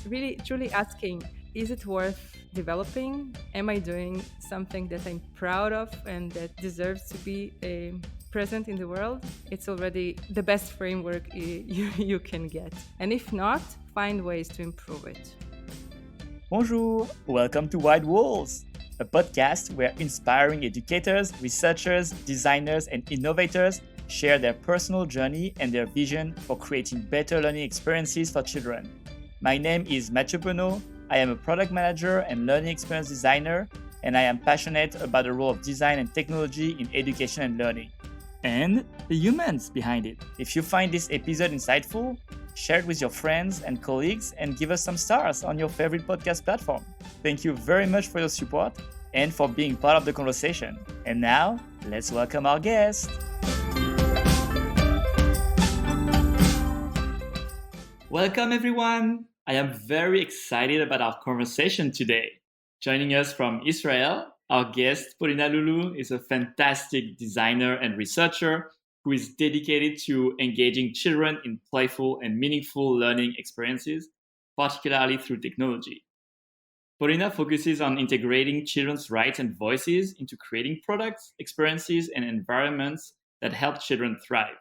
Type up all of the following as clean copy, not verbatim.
really truly asking, is it worth developing? Am I doing something that I'm proud of and that deserves to be present in the world? It's already the best framework you can get. And if not, find ways to improve it. Bonjour, welcome to Wide Walls, a podcast where inspiring educators, researchers, designers, and innovators share their personal journey and their vision for creating better learning experiences for children. My name is Mathieu Penaud. I am a product manager and learning experience designer, and I am passionate about the role of design and technology in education and learning, and the humans behind it. If you find this episode insightful, share it with your friends and colleagues and give us some stars on your favorite podcast platform. Thank you very much for your support and for being part of the conversation. And now, let's welcome our guest. Welcome, everyone. I am very excited about our conversation today. Joining us from Israel, our guest, Polina Lulu, is a fantastic designer and researcher who is dedicated to engaging children in playful and meaningful learning experiences, particularly through technology. Polina focuses on integrating children's rights and voices into creating products, experiences, and environments that help children thrive.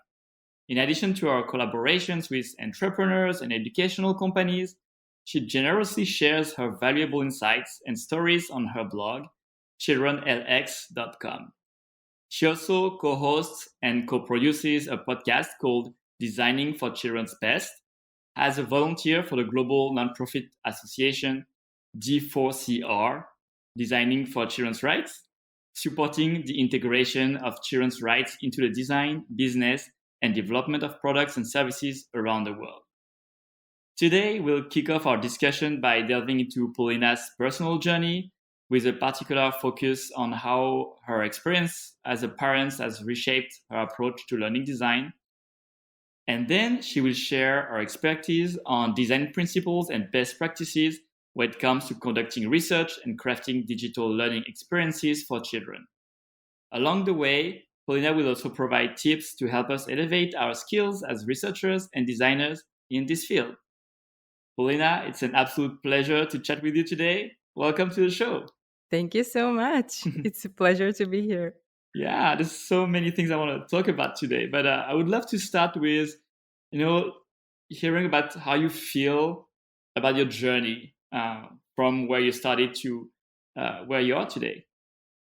In addition to our collaborations with entrepreneurs and educational companies, she generously shares her valuable insights and stories on her blog, childrenlx.com. She also co-hosts and co-produces a podcast called Designing for Children's Best as a volunteer for the global nonprofit association D4CR, Designing for Children's Rights, supporting the integration of children's rights into the design, business, and development of products and services around the world. Today, we'll kick off our discussion by delving into Polina's personal journey, with a particular focus on how her experience as a parent has reshaped her approach to learning design. And then she will share her expertise on design principles and best practices when it comes to conducting research and crafting digital learning experiences for children. Along the way, Polina will also provide tips to help us elevate our skills as researchers and designers in this field. Polina, it's an absolute pleasure to chat with you today. Welcome to the show. Thank you so much. It's a pleasure to be here. Yeah, there's so many things I want to talk about today, but I would love to start with, hearing about how you feel about your journey from where you started to where you are today.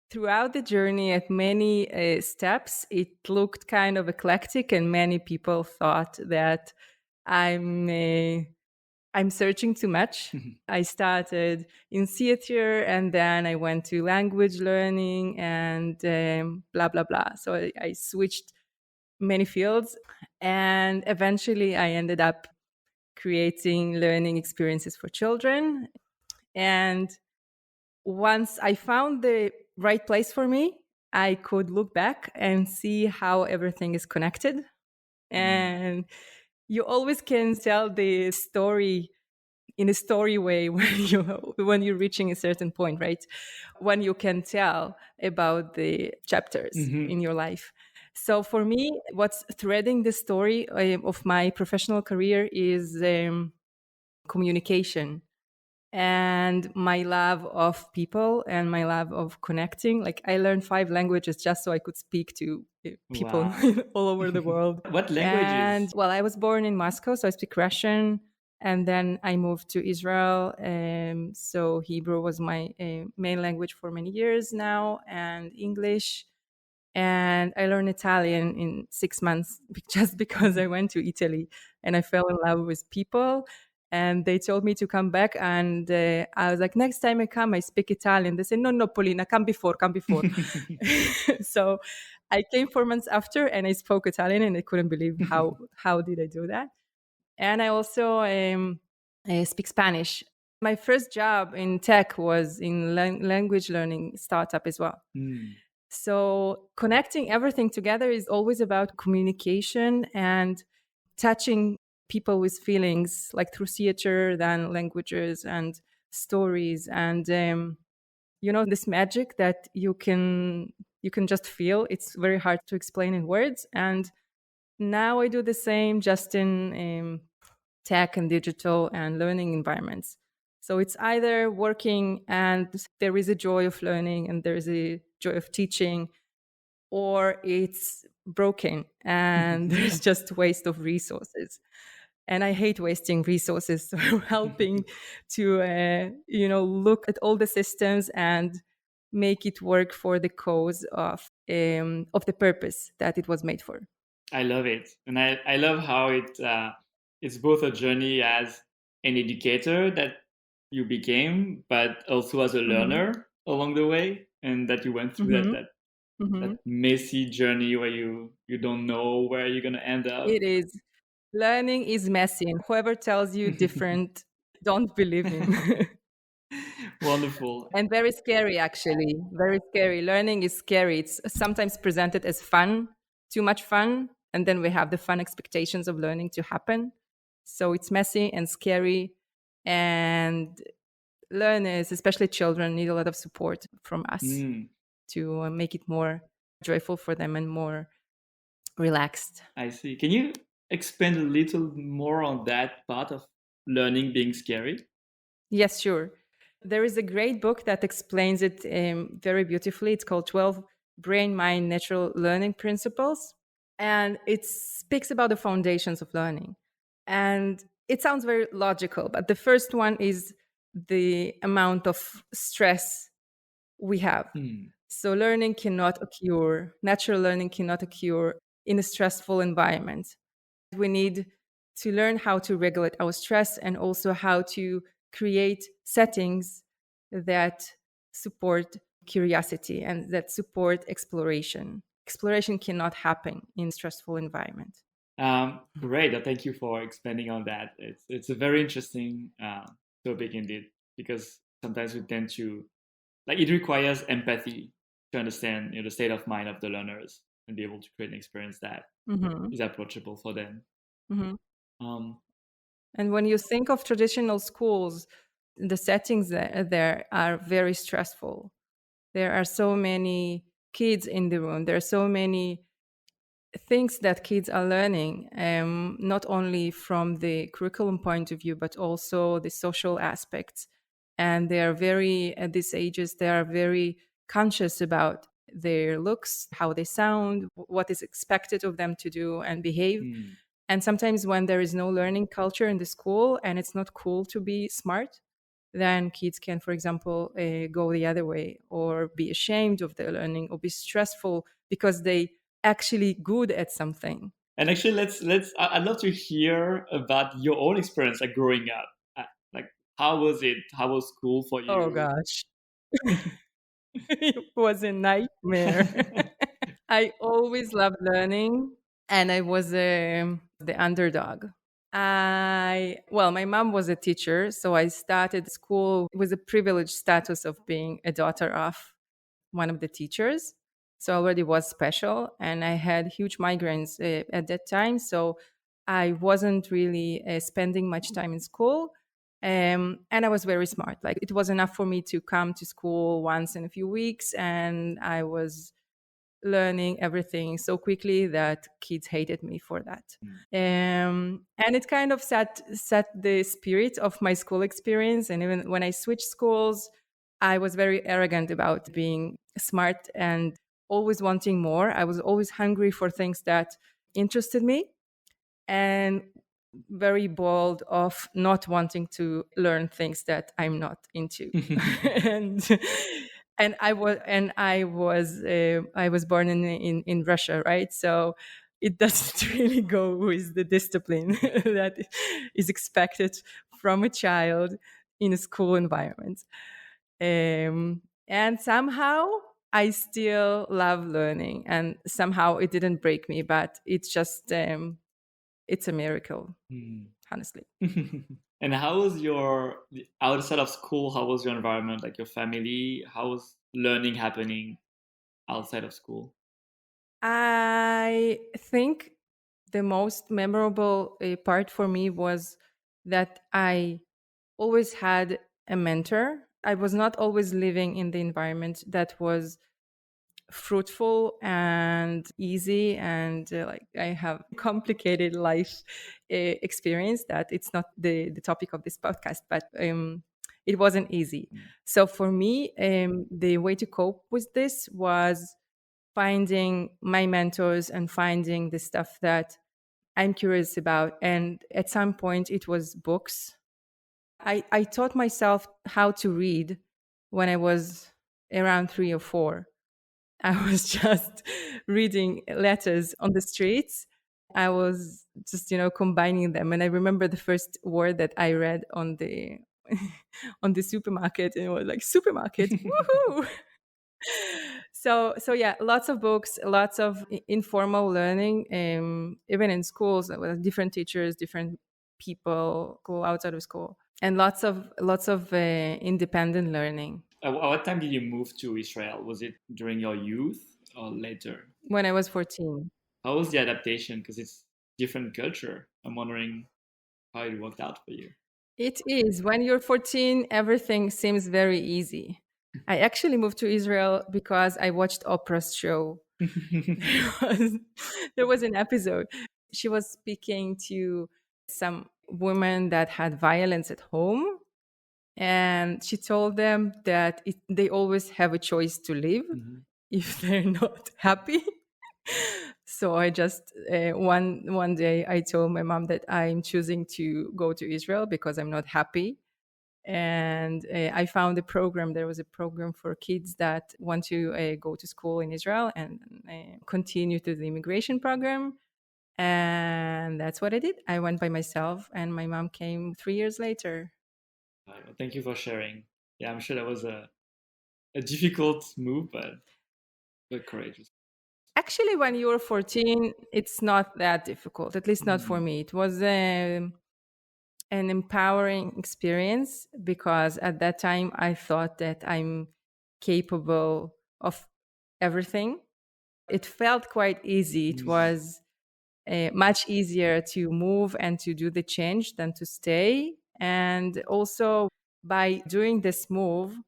Throughout the journey, at many steps, it looked kind of eclectic, and many people thought that I'm searching too much. I started in theater, and then I went to language learning and blah, blah, blah. So I switched many fields, and eventually I ended up creating learning experiences for children. And once I found the right place for me, I could look back and see how everything is connected. And you always can tell the story in a story way when you're reaching a certain point, right? When you can tell about the chapters in your life. So for me, what's threading the story of my professional career is communication and my love of people and my love of connecting. Like, I learned 5 languages just so I could speak to people all over the world. What languages? And well, I was born in Moscow, so I speak Russian. And then I moved to Israel. So Hebrew was my main language for many years now, and English. And I learned Italian in 6 months just because I went to Italy and I fell in love with people. And they told me to come back, and I was like, next time I come, I speak Italian. They said, no, Polina, come before. So I came 4 months after, and I spoke Italian, and I couldn't believe how did I do that. And I also speak Spanish. My first job in tech was in language learning startup as well. So connecting everything together is always about communication and touching people with feelings, like through theater, then languages and stories, and this magic that you can just feel. It's very hard to explain in words. And now I do the same, just in tech and digital and learning environments. So it's either working and there is a joy of learning and there is a joy of teaching, or it's broken and there's just waste of resources. And I hate wasting resources. So I'm helping to, look at all the systems and make it work for the cause of the purpose that it was made for. I love it, and I love how it's both a journey as an educator that you became, but also as a Hmm. learner along the way, and that you went through Hmm. that Hmm. messy journey where you don't know where you're gonna end up. It is. Learning is messy, and whoever tells you different, don't believe him. Wonderful. And very scary, actually. Very scary. Learning is scary. It's sometimes presented as fun, too much fun. And then we have the fun expectations of learning to happen. So it's messy and scary. And learners, especially children, need a lot of support from us Mm, to make it more joyful for them and more relaxed. I see. Can you expand a little more on that part of learning being scary? Yes, sure. There is a great book that explains it very beautifully. It's called 12 Brain Mind Natural Learning Principles. And it speaks about the foundations of learning. And it sounds very logical, but the first one is the amount of stress we have. Hmm. So learning cannot occur, natural learning cannot occur in a stressful environment. We need to learn how to regulate our stress and also how to create settings that support curiosity and that support exploration. Exploration cannot happen in stressful environment. Great. Thank you for expanding on that. It's a very interesting topic indeed, because sometimes we tend to like it requires empathy to understand the state of mind of the learners and be able to create an experience that Mhm. is approachable for them. Mhm. Um, And when you think of traditional schools, the settings there are very stressful. There are so many kids in the room. There are so many things that kids are learning, not only from the curriculum point of view, but also the social aspects. And they are very, at these ages, they are very conscious about their looks, how they sound, what is expected of them to do and behave. hmm. And sometimes when there is no learning culture in the school and it's not cool to be smart, then kids can, for example, go the other way or be ashamed of their learning or be stressful because they actually good at something. And actually, I'd love to hear about your own experience like growing up. Like, how was it? How was school for Oh you? gosh, it was a nightmare. I always loved learning and I was the underdog. My mom was a teacher, so I started school with a privileged status of being a daughter of one of the teachers. So I already was special and I had huge migraines at that time. So I wasn't really spending much time in school. And I was very smart. Like it was enough for me to come to school once in a few weeks and I was learning everything so quickly that kids hated me for that. And it kind of set the spirit of my school experience. And even when I switched schools, I was very arrogant about being smart and always wanting more. I was always hungry for things that interested me and very bold of not wanting to learn things that I'm not into. and I was born in Russia, right? So it doesn't really go with the discipline that is expected from a child in a school environment. And somehow I still love learning, and somehow it didn't break me, but it's a miracle, Hmm. honestly. And how was your outside of school? How was your environment, like your family? How was learning happening outside of school? I think the most memorable part for me was that I always had a mentor. I was not always living in the environment that was fruitful and easy, and like I have complicated life experience that it's not the topic of this podcast, but it wasn't easy. So for me, the way to cope with this was finding my mentors and finding the stuff that I'm curious about. And at some point, it was books. I taught myself how to read when I was around 3 or 4. I was just reading letters on the streets. I was just, combining them. And I remember the first word that I read on the on the supermarket, and it was like supermarket. Woohoo! So yeah, lots of books, lots of informal learning, even in schools with different teachers, different people go outside of school, and lots of independent learning. At what time did you move to Israel? Was it during your youth or later? When I was 14. How was the adaptation? Because it's different culture. I'm wondering how it worked out for you. It is. When you're 14, everything seems very easy. I actually moved to Israel because I watched Oprah's show. was, there was an episode. She was speaking to some women that had violence at home. And she told them that they always have a choice to leave Mhm. if they're not happy. So I just one day I told my mom that I'm choosing to go to Israel because I'm not happy. And I found a program. There was a program for kids that want to go to school in Israel and continue to the immigration program. And that's what I did. I went by myself, and my mom came 3 years later. Well, thank you for sharing. Yeah, I'm sure that was a difficult move, but courageous. Actually, when you were 14, it's not that difficult, at least not for Mhm. me. It was an empowering experience because at that time I thought that I'm capable of everything. It felt quite easy. It Mhm. was much easier to move and to do the change than to stay. And also, by doing this move,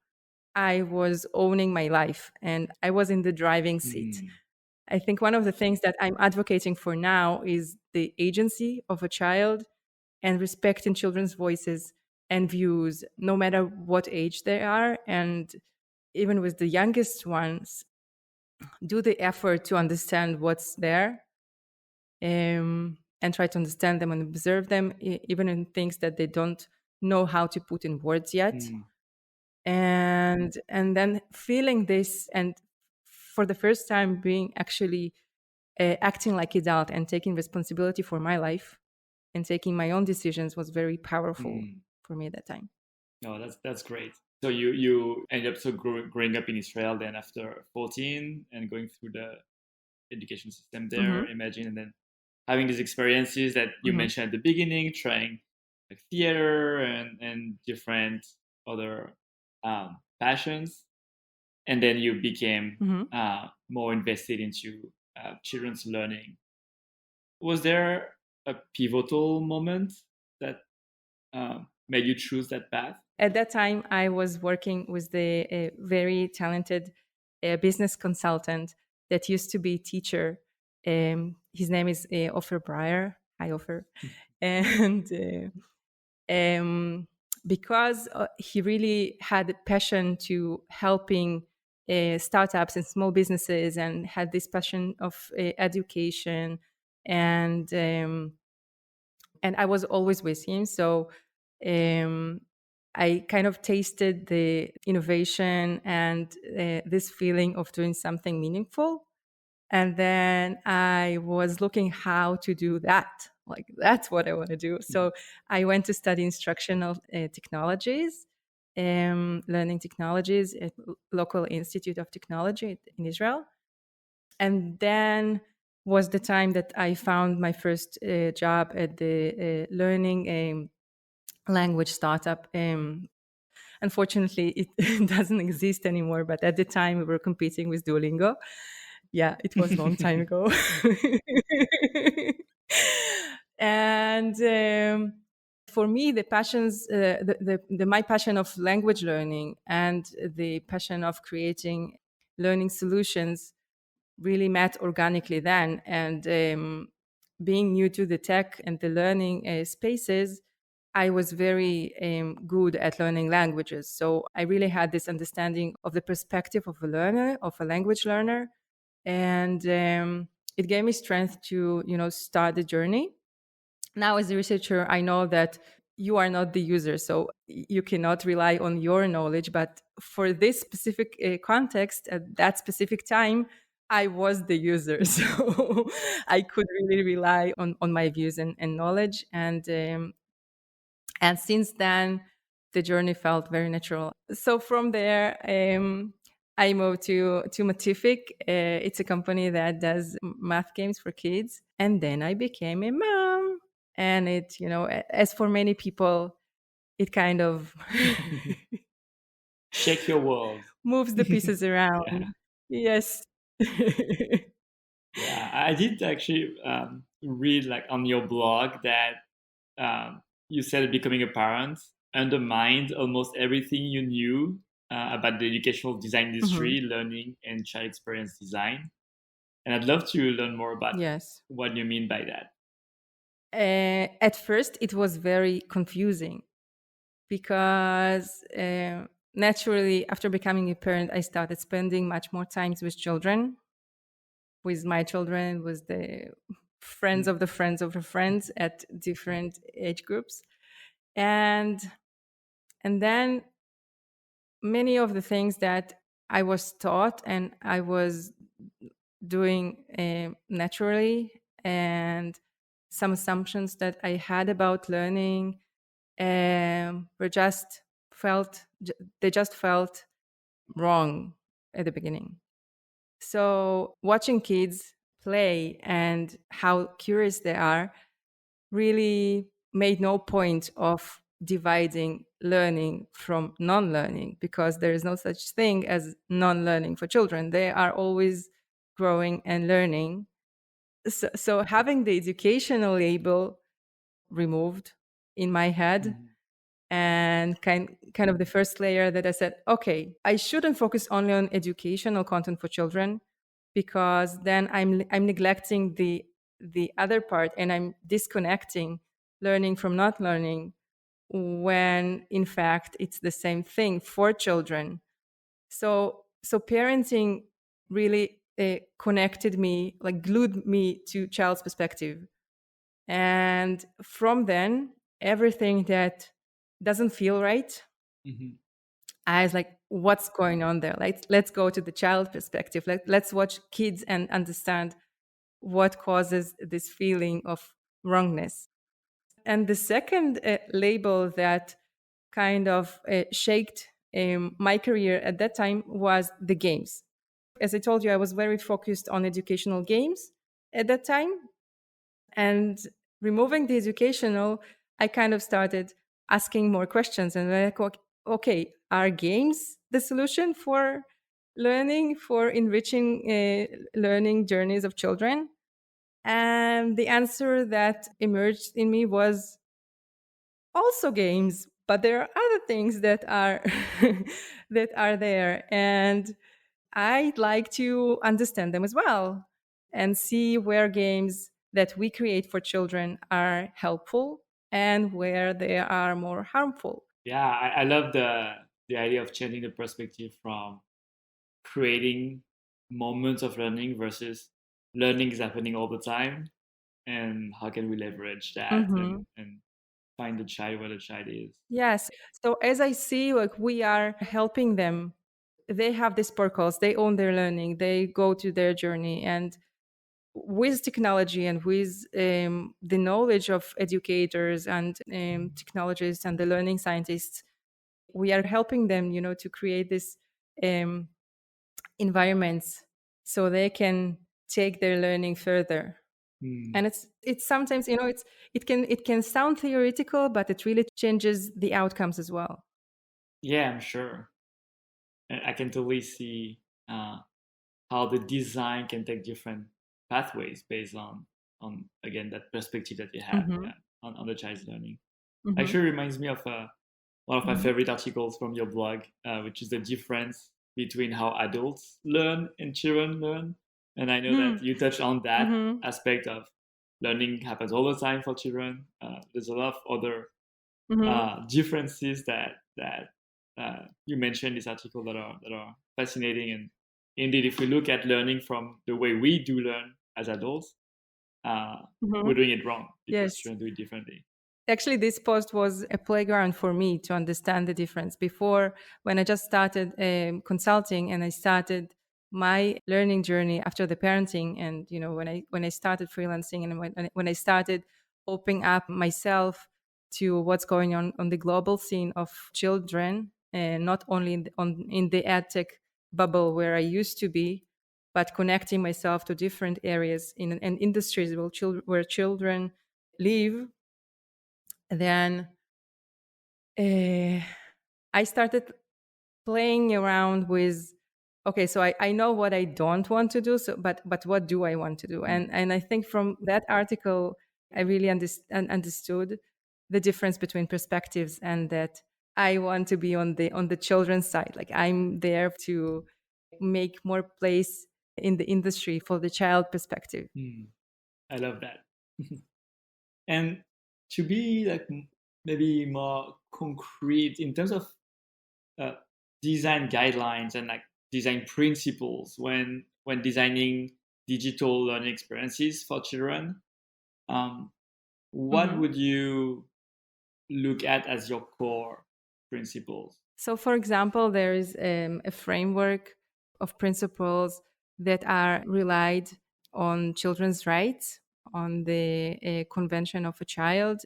I was owning my life and I was in the driving seat. Mhm. I think one of the things that I'm advocating for now is the agency of a child and respecting children's voices and views, no matter what age they are. And even with the youngest ones, do the effort to understand what's there, and try to understand them and observe them, even in things that they don't know how to put in words yet. Mhm. And then feeling this, and for the first time being actually acting like adult and taking responsibility for my life and taking my own decisions was very powerful Mhm. for me at that time. No, that's great. So you ended up growing up in Israel then after 14 and going through the education system there, Hmm. imagine, and then having these experiences that you Hmm. mentioned at the beginning, trying like theater and different other passions, and then you became Hmm. more invested into children's learning. Was there a pivotal moment that made you choose that path? At that time, I was working with the very talented business consultant that used to be teacher. His name is Ofer Breyer. Hi, Ofer. And because he really had a passion to helping startups and small businesses, and had this passion of education, and um, and I was always with him. So um, I kind of tasted the innovation and this feeling of doing something meaningful. And then I was looking how to do that. Like, that's what I want to do. So I went to study instructional technologies, learning technologies at local institute of technology in Israel. And then was the time that I found my first job at the learning language startup. Unfortunately, it doesn't exist anymore, but at the time we were competing with Duolingo. Yeah, it was a long time ago. And for me, the passions, my passion of language learning and the passion of creating learning solutions really met organically then. And being new to the tech and the learning spaces, I was very good at learning languages. So I really had this understanding of the perspective of a learner, of a language learner. And it gave me strength to, start the journey. Now, as a researcher, I know that you are not the user, so you cannot rely on your knowledge. But for this specific context, at that specific time, I was the user. So I could really rely on my views and knowledge. And since then, the journey felt very natural. So from there, I moved to Matific. It's a company that does math games for kids. And then I became a mom. And it, as for many people, it kind of Shake your world. moves the pieces Yeah. around. Yes. Yeah, I did actually read like on your blog that you said becoming a parent undermined almost everything you knew about the educational design Mhm. industry, learning, and child experience design. And I'd love to learn more about Yes. what you mean by that. At first, it was very confusing because naturally, after becoming a parent, I started spending much more times with children, with my children, with the friends Mm. of the friends of the friends at different age groups. And and then many of the things that I was taught and I was doing naturally, and some assumptions that I had about learning were just they just felt wrong at the beginning. So watching kids play and how curious they are really made no point of dividing learning from non-learning, because there is no such thing as non-learning for children. They are always growing and learning. So having the educational label removed in my head, Mhm. and kind of the first layer that I said, okay, I shouldn't focus only on educational content for children, because then I'm neglecting the other part, and I'm disconnecting learning from not learning, when in fact it's the same thing for children. So parenting really connected me, like glued me to child's perspective. And from then, everything that doesn't feel right, Mhm. I was like, what's going on there? Like, let's go to the child perspective. Let's watch kids and understand what causes this feeling of wrongness. And the second label that kind of shaped my career at that time was the games. As I told you, I was very focused on educational games at that time. And removing the educational, I kind of started asking more questions, and like, okay, are games the solution for learning, for enriching learning journeys of children? And the answer that emerged in me was also games, but there are other things that are that are there, and I'd like to understand them as well, and see where games that we create for children are helpful and where they are more harmful. Yeah, I love the idea of changing the perspective from creating moments of learning versus learning is happening all the time, and how can we leverage that Mhm. and find the child where the child is. Yes. So as I see, like, we are helping them. They have this purpose. They own their learning. They go to their journey, and with technology and with the knowledge of educators and technologists and the learning scientists, we are helping them, to create this um, environments so they can take their learning further. Hmm. And it's sometimes, it can sound theoretical, but it really changes the outcomes as well. Yeah, I'm sure. I can totally see uh, how the design can take different pathways based on again that perspective that you have, Hmm. yeah, on the child's learning. Hmm. Actually reminds me of one of my Hmm. favorite articles from your blog, which is the difference between how adults learn and children learn. And I know that you touched on that Mm-hmm. aspect of learning happens all the time for children. There's a lot of other Mm-hmm. differences that you mentioned in this article that are fascinating. And indeed, if we look at learning from the way we do learn as adults, we're Mm-hmm. doing it wrong because Yes. children do it differently. Actually, this post was a playground for me to understand the difference. Before, when I just started consulting and I started my learning journey after the parenting, and when I started freelancing and when I started opening up myself to what's going on the global scene of children, and not only in the ed tech bubble where I used to be, but connecting myself to different areas in and industries where children live, then uh, I started playing around with, okay, so I know what I don't want to do, so but what do I want to do? Mm. And I think from that article I really understood the difference between perspectives, and that I want to be on the children's side. Like, I'm there to make more place in the industry for the child perspective. Mm. I love that. And to be like maybe more concrete in terms of uh, design guidelines and like design principles when designing digital learning experiences for children, um, what Mhm. would you look at as your core principles? So, for example, there is a framework of principles that are relied on children's rights, on the Convention of a Child.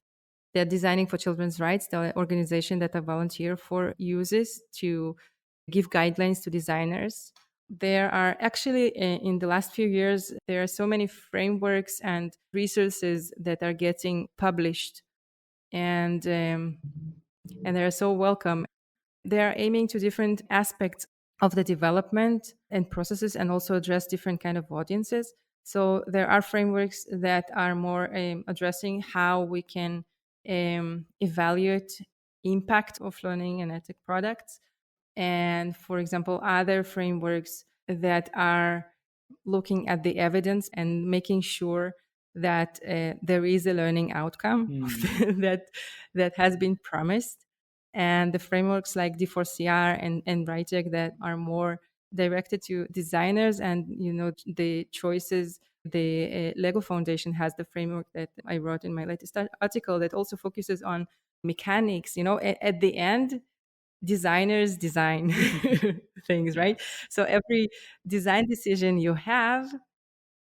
They're designing for children's rights, the organization that I volunteer for uses to give guidelines to designers. There are actually, in the last few years, there are so many frameworks and resources that are getting published, and they are so welcome. They are aiming to different aspects of the development and processes, and also address different kind of audiences. So there are frameworks that are more addressing how we can evaluate impact of learning and ethic products, and, for example, other frameworks that are looking at the evidence and making sure that there is a learning outcome Hmm. that has been promised. And the frameworks like D4CR and RITEC that are more directed to designers, and the choices. The Lego Foundation has the framework that I wrote in my latest article that also focuses on mechanics. At the end, designers design things, Yeah. right? So every design decision you have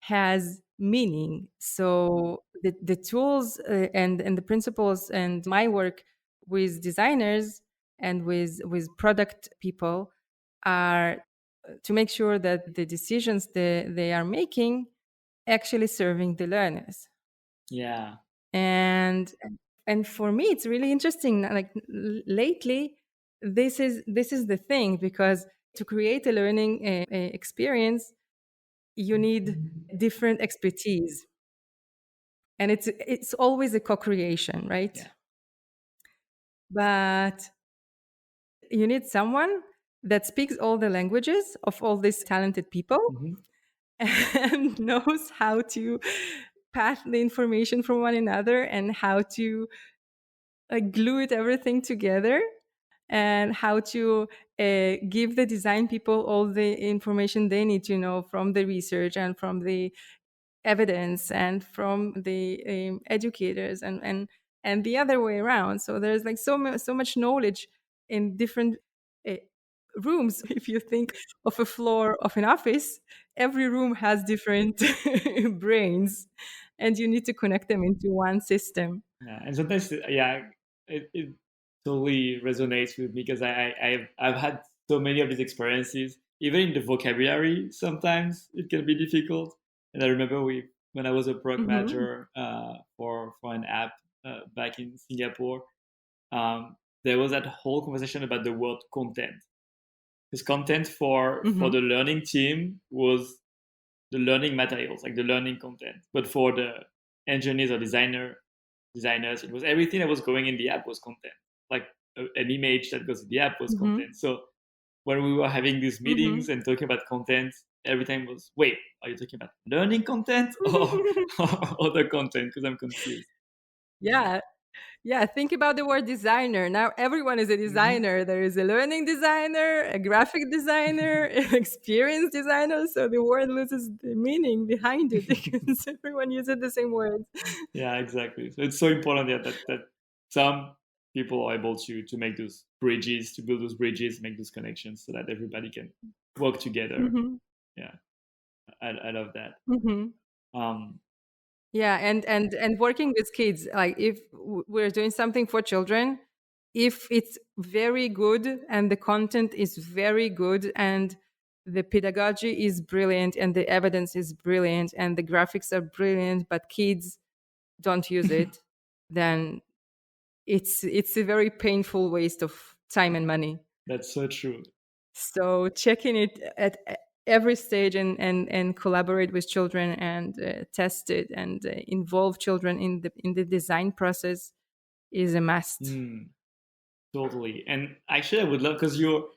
has meaning. So the tools and the principles and my work with designers and with product people are to make sure that the decisions they are making actually serving the learners. Yeah. And for me it's really interesting, like, lately, this is the thing, because to create a learning experience you need different expertise, and it's always a co-creation, right? Yeah. But you need someone that speaks all the languages of all these talented people Hmm. and knows how to pass the information from one another, and how to glue it everything together, and how to give the design people all the information they need to know from the research and from the evidence and from the educators, and the other way around. So there's like so much knowledge in different uh, rooms. If you think of a floor of an office, every room has different brains, and you need to connect them into one system. Yeah. And sometimes, yeah, it totally resonates with me because I've had so many of these experiences. Even in the vocabulary, sometimes it can be difficult. And I remember when I was a product Hmm. manager for an app back in Singapore, there was that whole conversation about the word content. Because content for Hmm. the learning team was the learning materials, like the learning content. But for the engineers or designers, it was everything that was going in the app was content. Like an image that goes in the app was Hmm. content. So when we were having these Mm-hmm. meetings and talking about content, every time was, wait, are you talking about learning content or other content? Because I'm confused. Yeah. Yeah, think about the word designer. Now everyone is a Hmm. designer. There is a learning designer, a graphic designer, an experience designer. So the word loses the meaning behind it because everyone uses the same words. Yeah, exactly. So it's so important, yeah, that some people are able to make those bridges, to build those bridges, make those connections, so that everybody can work together. Hmm. Yeah, I love that. Hmm. Um, Yeah, and working with kids, like if we're doing something for children, if it's very good and the content is very good and the pedagogy is brilliant and the evidence is brilliant and the graphics are brilliant, but kids don't use it, then it's a very painful waste of time and money. that's so true. So checking it at every stage and collaborate with children and test it and involve children in the design process is a must. Mm. Totally. And actually, I would love, because you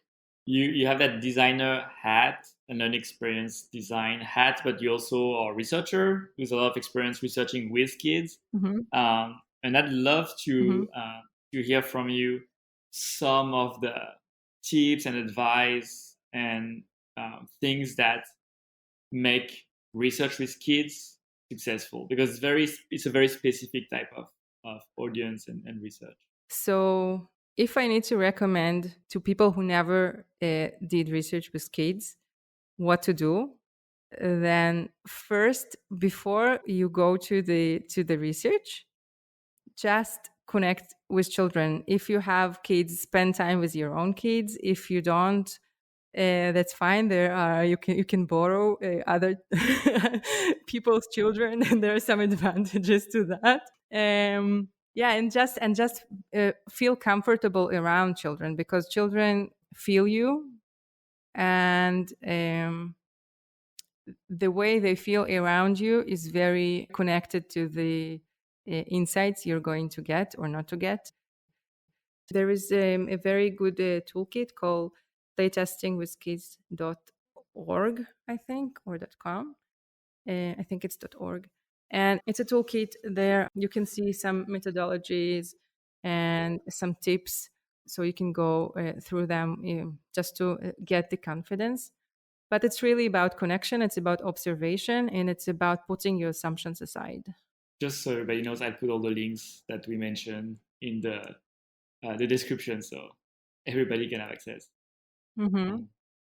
have that designer hat and an experienced design hat, but you also are a researcher with a lot of experience researching with kids. Hmm. And I'd love Hmm. to hear from you some of the tips and advice and things that make research with kids successful, because it's a very specific type of audience and research. So if I need to recommend to people who never did research with kids what to do, then first, before you go to the research, just connect with children. If you have kids, spend time with your own kids. If you don't, that's fine. There are you can borrow other people's children, and there are some advantages to that. Yeah, and just feel comfortable around children because children feel you, and the way they feel around you is very connected to the insights you're going to get or not to get. There is a very good toolkit called playtestingwithkids.org, I think, or .com. I think it's .org. And it's a toolkit there. You can see some methodologies and some tips. So you can go through them just to get the confidence. But it's really about connection, it's about observation, and it's about putting your assumptions aside. Just so everybody knows, I'll put all the links that we mentioned in the description, so everybody can have access. Hmm. Um,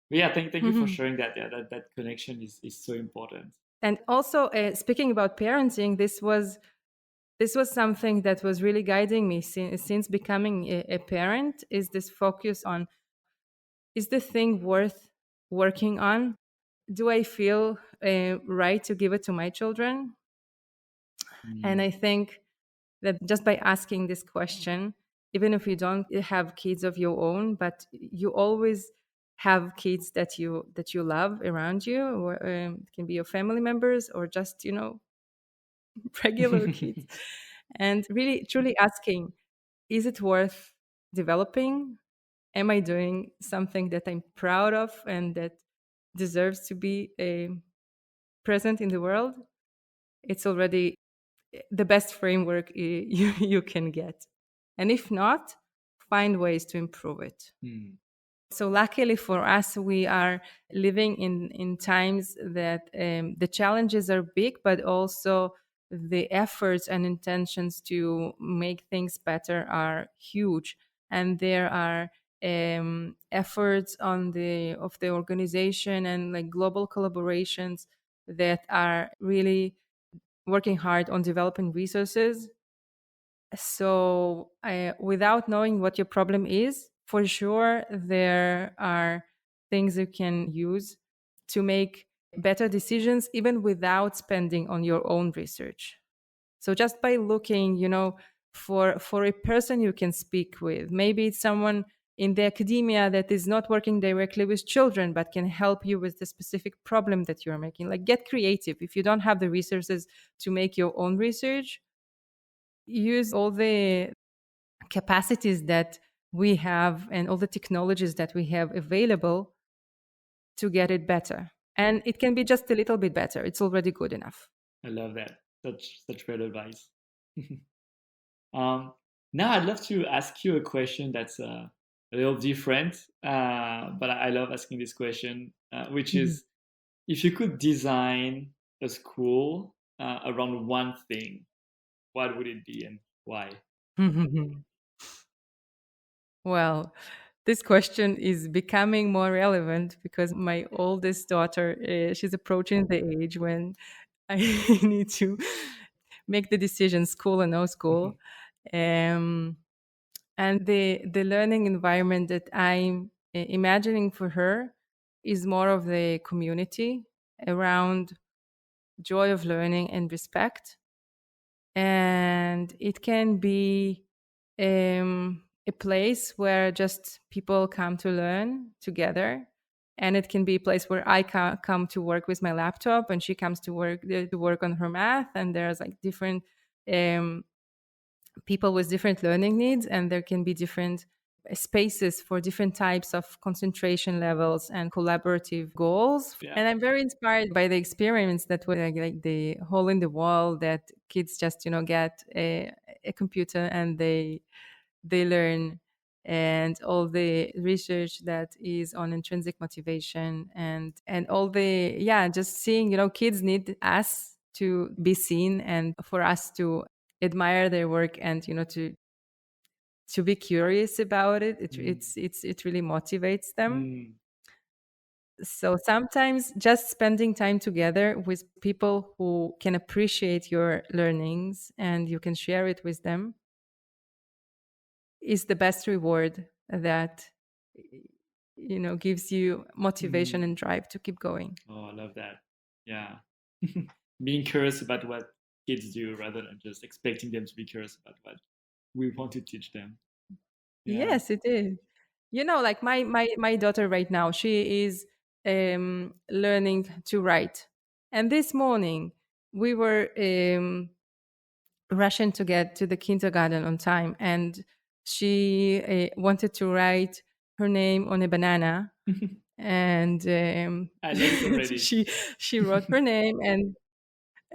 but yeah, thank you for Hmm. sharing that. Yeah, that connection is so important. And also, speaking about parenting, this was something that was really guiding me since becoming a parent. Is this focus on, is the thing worth working on? Do I feel right to give it to my children? And Mm. I think that just by asking this question, even if you don't have kids of your own, but you always have kids that you love around you, or it can be your family members or just regular kids, and really truly asking, is it worth developing? Am I doing something that I'm proud of and that deserves to be present in the world? It's already the best framework you can get. And if not, find ways to improve it. Mm. So luckily for us, we are living in times that the challenges are big, but also the efforts and intentions to make things better are huge. And there are efforts on the of the organization and like global collaborations that are really working hard on developing resources. So, without knowing what your problem is, for sure, there are things you can use to make better decisions, even without spending on your own research. So, just by looking, for a person you can speak with, maybe it's someone in the academia that is not working directly with children, but can help you with the specific problem that you're making. Like, get creative. If you don't have the resources to make your own research, use all the capacities that we have and all the technologies that we have available to get it better. And it can be just a little bit better. It's already good enough. I love that. Such great advice. Um, Now I'd love to ask you a question that's a little different, but I love asking this question, which Mhm. is if you could design a school around one thing, what would it be and why? Well, this question is becoming more relevant because my oldest daughter, she's approaching the age when I need to make the decision, school or no school. Um, and the learning environment that I'm imagining for her is more of the community around joy of learning and respect. And it can be a place where just people come to learn together, and it can be a place where I come to work with my laptop and she comes to work on her math, and there's like different um, people with different learning needs, and there can be different spaces for different types of concentration levels and collaborative goals. Yeah. And I'm very inspired by the experiments that were like the hole in the wall that kids just get a computer and they learn, and all the research that is on intrinsic motivation, and all the, yeah, just seeing, kids need us to be seen and for us to admire their work, and to be curious about it. Mm. It really motivates them. Mm. So sometimes just spending time together with people who can appreciate your learnings and you can share it with them is the best reward that gives you motivation Mm. and drive to keep going. Oh, I love that. Yeah. Being curious about what kids do rather than just expecting them to be curious about what we want to teach them. Yeah. Yes, it is. Like my daughter right now, she is learning to write. And this morning we were rushing to get to the kindergarten on time, and she wanted to write her name on a banana, and I love it already. she wrote her name,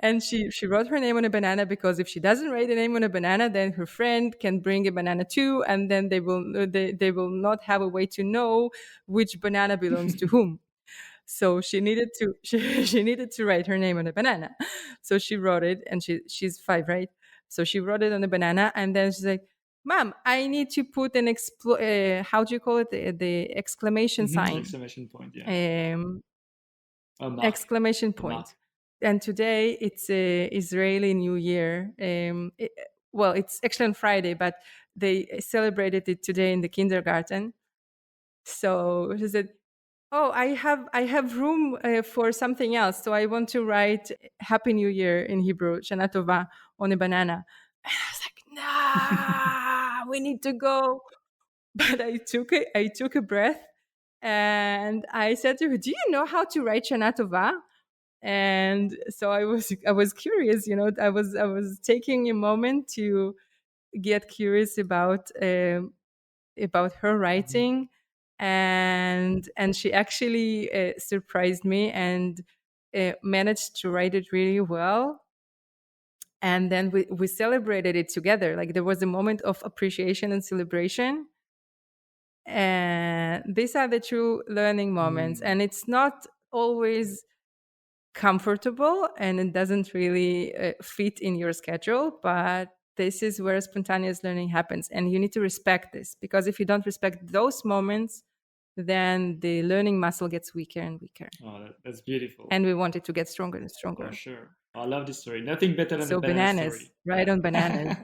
and she wrote her name on a banana, because if she doesn't write a name on a banana, then her friend can bring a banana too, and then they will not have a way to know which banana belongs to whom. So she needed to she needed to write her name on a banana. So she wrote it, and she's 5, right? So she wrote it on a banana, and then she's like, "Mom, I need to put an how do you call it, the exclamation sign, Exclamation point. Yeah. um, A mark. exclamation A mark. point." And today it's a Israeli New Year. Well, it's actually on Friday, but they celebrated it today in the kindergarten. So she said, "Oh, I have room for something else. So I want to write Happy New Year in Hebrew, Shana Tova, on a banana." And I was like, "Nah, we need to go." But I took a breath, and I said to her, "Do you know how to write Shana Tova?" And so I was curious. I was taking a moment to get curious about her Mhm. writing, and she actually surprised me and managed to write it really well. And then we celebrated it together. Like, there was a moment of appreciation and celebration, and these are the true learning moments. Mm. And it's not always comfortable, and it doesn't really fit in your schedule, but this is where spontaneous learning happens, and you need to respect this, because if you don't respect those moments, then the learning muscle gets weaker and weaker, Oh, that's beautiful. and we want it to get stronger and For stronger. sure. I love this story. Nothing better than the So banana bananas, story. right, Yeah. on bananas.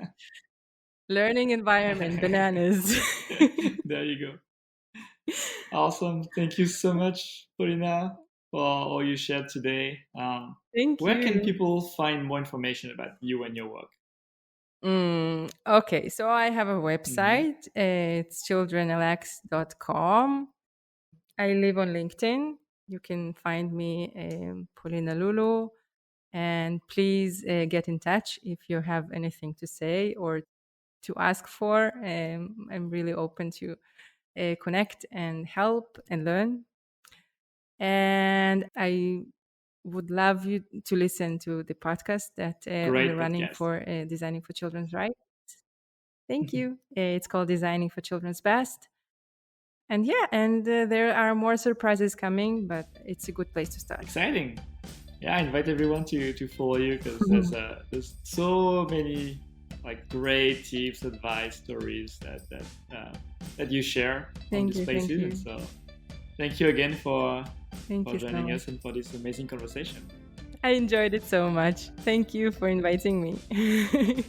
Learning environment, bananas. There you go. Awesome. Thank you so much, Polina, for all you shared today. Thank Where can you. people find more information about you and your work? Okay, so I have a Hmm. website. It's childrenlx.com. I live on LinkedIn. You can find me, Polina Lulu. And please get in touch if you have anything to say or to ask for. I'm really open to connect and help and learn. And I would love you to listen to the podcast that we're Great running podcast. for Designing for Children's Rights. Thank you. It's called Designing for Children's Best. And yeah, and there are more surprises coming, but it's a good place to start. Exciting. Yeah, I invite everyone to follow you because there's so many like great tips, advice, stories that you share on Thank these you. Thank places. And you. so, thank you again Thank for you so joining much. us and for this amazing conversation. I enjoyed it so much. Thank you for inviting me.